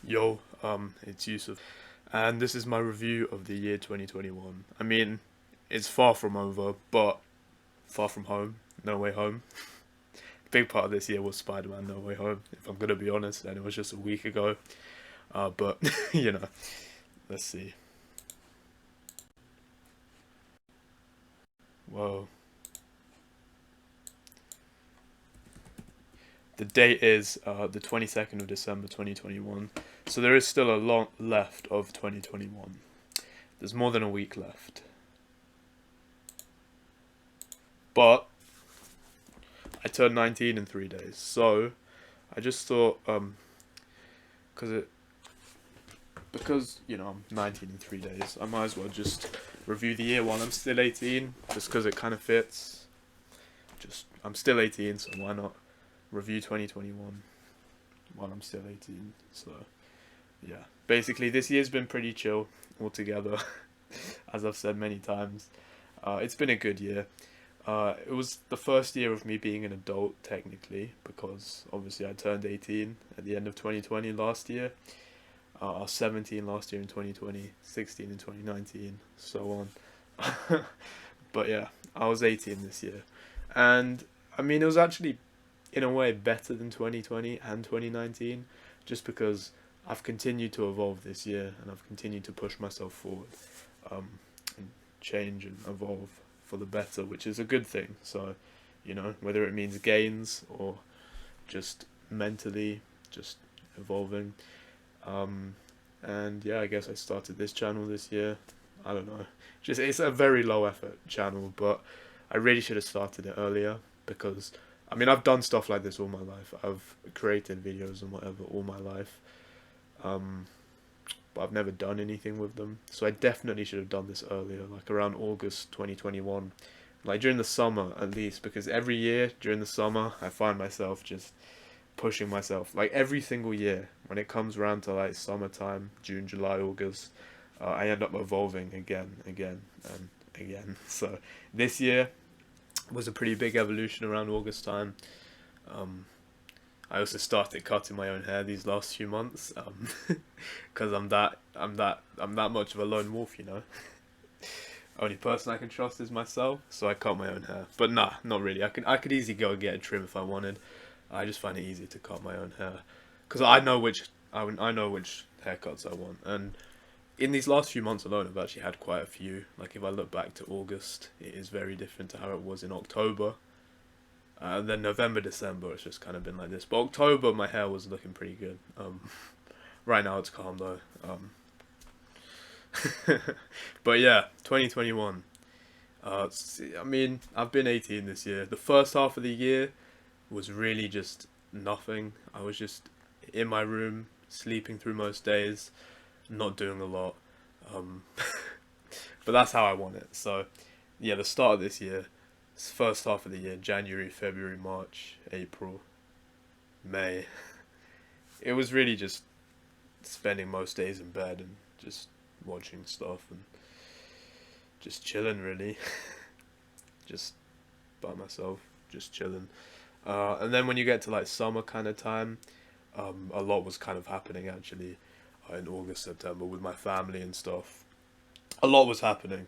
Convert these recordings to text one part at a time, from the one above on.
Yo, it's Yusuf, and this is my review of the year 2021. I mean, it's far from over, but far from home, No Way Home. Big part of this year was Spider-Man No Way Home, if I'm gonna be honest, and it was just a week ago. But, you know, let's see. Whoa. The date is the 22nd of December 2021, so there is still a lot left of 2021. There's more than a week left. But I turned 19 in 3 days, so I just thought, because it because I'm 19 in 3 days, I might as well just review the year while I'm still 18, just because it kind of fits. Just I'm still 18, so why not review 2021 while I'm still 18? So yeah, basically this year's been pretty chill altogether, as I've said many times. It's been a good year. It was the first year of me being an adult, technically, because obviously I turned 18 at the end of 2020 last year. I was 17 last year in 2020, 16 in 2019, so on. But yeah, I was 18 this year. And I mean, it was actually, in a way, better than 2020 and 2019, just because I've continued to evolve this year and I've continued to push myself forward, um, and change and evolve for the better, which is a good thing. So, whether it means gains or just mentally, just evolving. Um, and yeah, I guess I started this channel this year. I don't know. Just it's a very low effort channel, but I really should have started it earlier because I mean I've done stuff like this all my life. I've created videos and whatever all my life. Um, but I've never done anything with them. So I definitely should have done this earlier, like around August 2021. Like during the summer at least, because every year during the summer I find myself just pushing myself like every single year when it comes around to like summertime, June, July, August. I end up evolving again and again. So this year was a pretty big evolution around August time. um, I also started cutting my own hair these last few months because I'm that much of a lone wolf, only person I can trust is myself, so I cut my own hair. But nah, not really. I could easily go and get a trim if I wanted. I just find it easy to cut my own hair because I know which haircuts I want. And in these last few months alone, I've actually had quite a few. Like if I look back to August, it is very different to how it was in October. And then November, December, it's just kind of been like this. But October, my hair was looking pretty good. Right now, it's calm though. But yeah, 2021. I mean, I've been 18 this year. The first half of the year was really just nothing. I was just in my room, sleeping through most days, not doing a lot. Um, but that's how I want it. So, yeah, the start of this year, first half of the year, January, February, March, April, May, it was really just spending most days in bed and just watching stuff and just chilling, really. Just by myself, just chilling. And then when you get to like summer kind of time, a lot was kind of happening actually in August, September with my family and stuff. A lot was happening,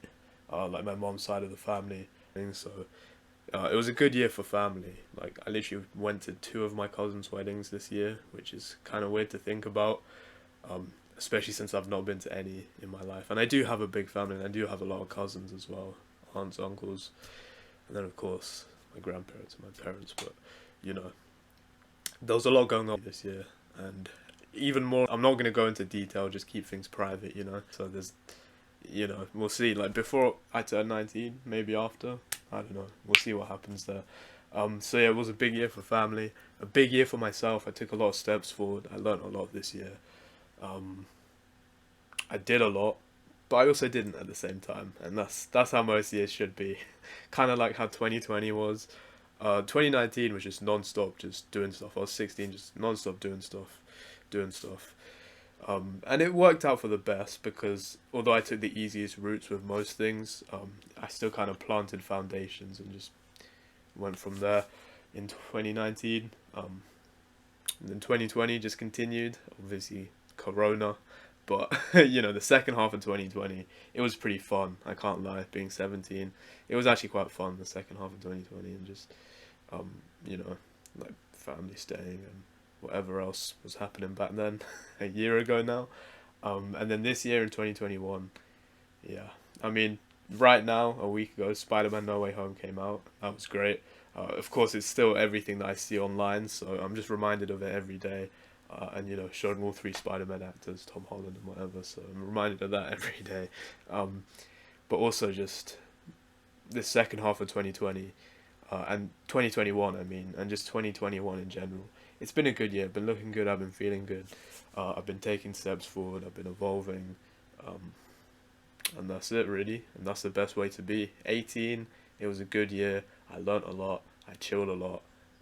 like my mom's side of the family. So it was a good year for family. Like I literally went to two of my cousins' weddings this year, which is kind of weird to think about, especially since I've not been to any in my life. And I do have a big family, and I do have a lot of cousins as well, aunts, uncles, and then of course my grandparents and my parents. But you know, there was a lot going on this year, and even more. I'm not going to go into detail. Just keep things private, So there's, we'll see. Like before I turn 19, maybe after. I don't know. We'll see what happens there. So yeah, it was a big year for family, a big year for myself. I took a lot of steps forward. I learned a lot this year. Um, I did a lot, but I also didn't at the same time, and that's how most years should be. Kind of like how 2020 was. 2019 was just non-stop, just doing stuff. I was 16, just non-stop doing stuff, doing stuff. And it worked out for the best because although I took the easiest routes with most things, I still kind of planted foundations and just went from there in 2019. And then 2020 just continued. Obviously, Corona. But you know, the second half of 2020, it was pretty fun. I can't lie. Being 17, it was actually quite fun. The second half of 2020, and just um, you know, like family staying and whatever else was happening back then, a year ago now. And then this year in 2021, yeah. I mean, right now, a week ago, Spider-Man No Way Home came out. That was great. Of course, it's still everything that I see online, so I'm just reminded of it every day. And you know, showing all three Spider-Man actors, Tom Holland and whatever, so I'm reminded of that every day. Um, but also just this second half of 2020 and 2021, I mean, and just 2021 in general. It's been a good year. I've been looking good. I've been feeling good. I've been taking steps forward. I've been evolving. Um, and that's it, really. And that's the best way to be. 18, it was a good year. I learnt a lot. I chilled a lot.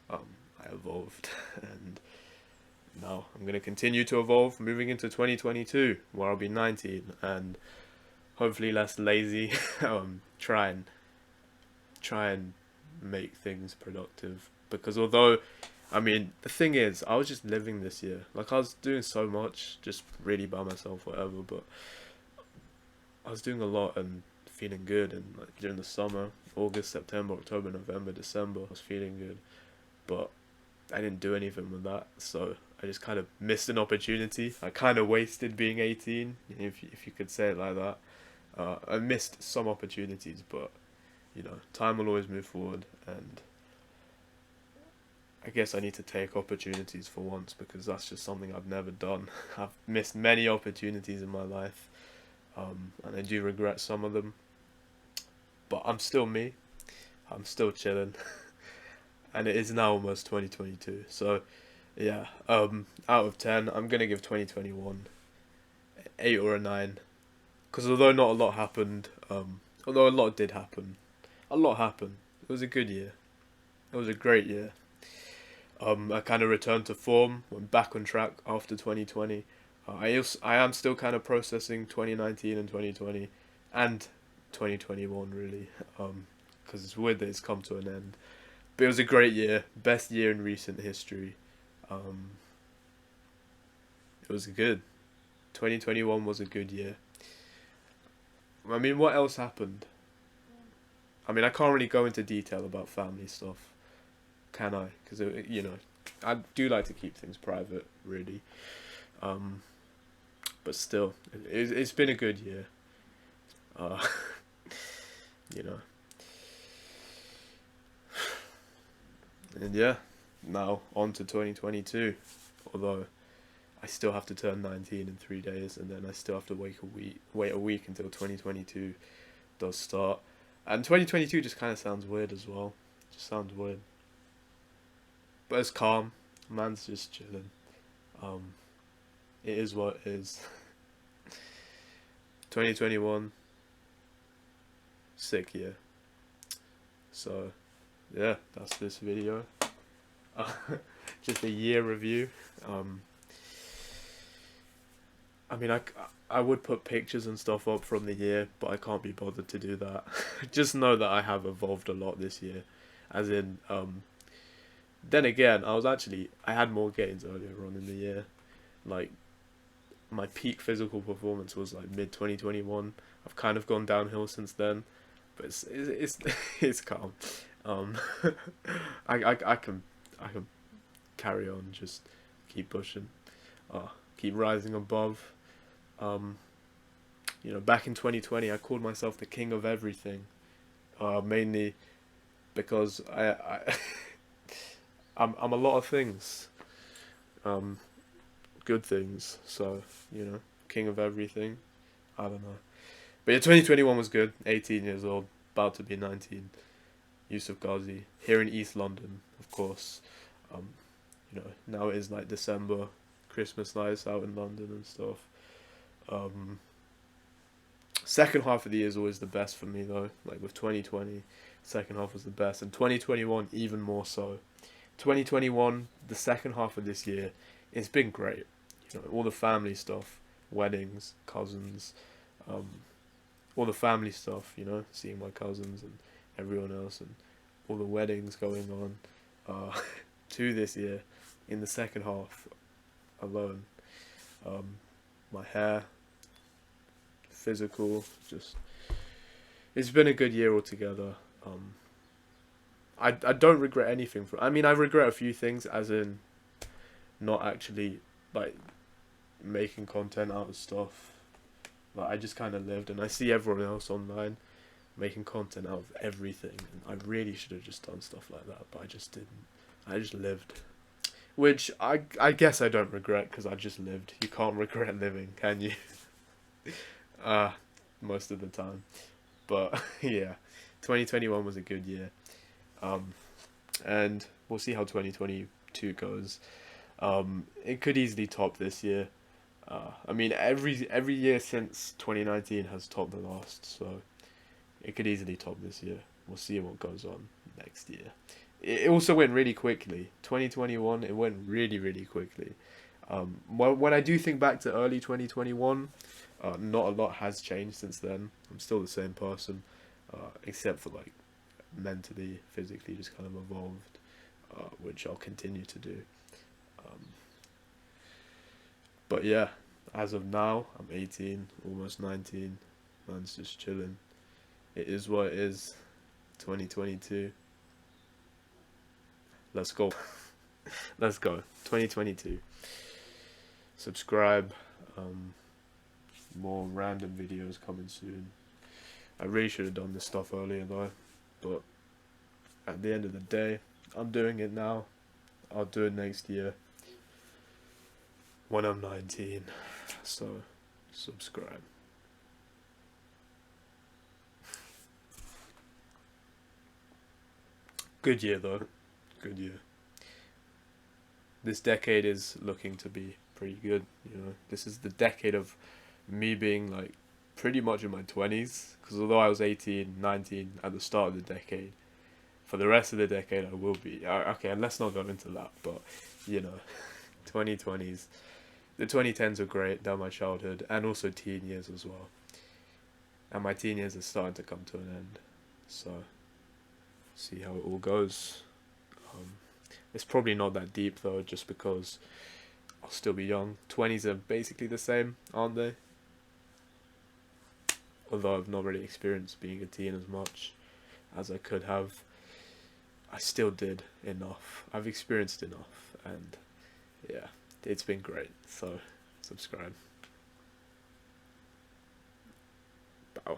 I evolved. And now I'm going to continue to evolve moving into 2022, where I'll be 19 and hopefully less lazy. Try and make things productive, because although I mean the thing is I was just living this year, like I was doing so much just really by myself, whatever, but I was doing a lot and feeling good, and like during the summer, August, September, October, November, December, I was feeling good, but I didn't do anything with that, so I just kind of missed an opportunity. I kind of wasted being 18, if you could say it like that. I missed some opportunities, but you know, time will always move forward, and I guess I need to take opportunities for once, because that's just something I've never done. I've missed many opportunities in my life, and I do regret some of them, but I'm still me. I'm still chilling, and it is now almost 2022. So, yeah, out of 10, I'm gonna give 2021 8 or a 9, because although not a lot happened, although a lot did happen, a lot happened. It was a good year. It was a great year. I kind of returned to form, went back on track after 2020. I am still kind of processing 2019 and 2020 and 2021, really, because it's weird that it's come to an end. But it was a great year, best year in recent history. Um, it was good. 2021 was a good year. I mean, what else happened? I mean, I can't really go into detail about family stuff, can I? Because you know, I do like to keep things private, really. Um, but still, it's been a good year. Uh, you know, and yeah, now on to 2022. Although I still have to turn 19 in 3 days, and then I still have to wait a week until 2022 does start. And 2022 just kind of sounds weird as well. Just sounds weird. But it's calm. Man's just chilling. Um, it is what it is. 2021, sick year. So, yeah, that's this video. Uh, just a year review. Um, I mean, I would put pictures and stuff up from the year, but I can't be bothered to do that. Just know that I have evolved a lot this year. As in, then again, I had more gains earlier on in the year. Like, my peak physical performance was like mid 2021. I've kind of gone downhill since then, but it's calm. Um, I can carry on, just keep pushing, keep rising above. Um, you know, back in 2020, I called myself the king of everything, mainly because I'm a lot of things, um, good things. So you know, king of everything. I don't know, but yeah, 2021 was good. 18 years old, about to be 19. Yusuf Ghazi here in East London, of course. Um, you know, now it is like December, Christmas lights out in London and stuff. Um, Second half of the year is always the best for me though. Like with 2020, second half was the best, and 2021 even more so. 2021, the second half of this year, it's been great. You know, all the family stuff, weddings, cousins, um, all the family stuff. You know, seeing my cousins and everyone else, and all the weddings going on. To this year, in the second half alone. Um, my hair, physical, just it's been a good year altogether. I don't regret anything I mean, I regret a few things, as in not actually like making content out of stuff. Like I just kind of lived, and I see everyone else online making content out of everything, and I really should have just done stuff like that, but I just didn't. I just lived, which I guess I don't regret because I just lived. You can't regret living, can you? uh Most of the time. But yeah, 2021 was a good year. Um, and we'll see how 2022 goes. It could easily top this year. I mean, every year since 2019 has topped the last, so it could easily top this year. We'll see what goes on next year. It also went really quickly. 2021, it went really, really quickly. When I do think back to early 2021, not a lot has changed since then. I'm still the same person, except for like mentally, physically, just kind of evolved, which I'll continue to do. Um, but yeah, as of now, I'm 18, almost 19. Man's just chilling. It is what it is. 2022. Let's go. Let's go. 2022. Subscribe. More random videos coming soon. I really should have done this stuff earlier though, but at the end of the day, I'm doing it now. I'll do it next year when I'm 19. So, subscribe. Good year though. Good year. This decade is looking to be pretty good. You know, this is the decade of me being like pretty much in my 20s. Because although I was 18, 19 at the start of the decade, for the rest of the decade I will be. Okay, and let's not go into that. But you know, 2020s, the 2010s were great. They're my childhood, and also teen years as well. And my teen years are starting to come to an end. So, see how it all goes. Um, it's probably not that deep though, just because I'll still be young. 20s are basically the same, aren't they? Although I've not really experienced being a teen as much as I could have, I still did enough. I've experienced enough, and yeah, it's been great. So, subscribe. Bow.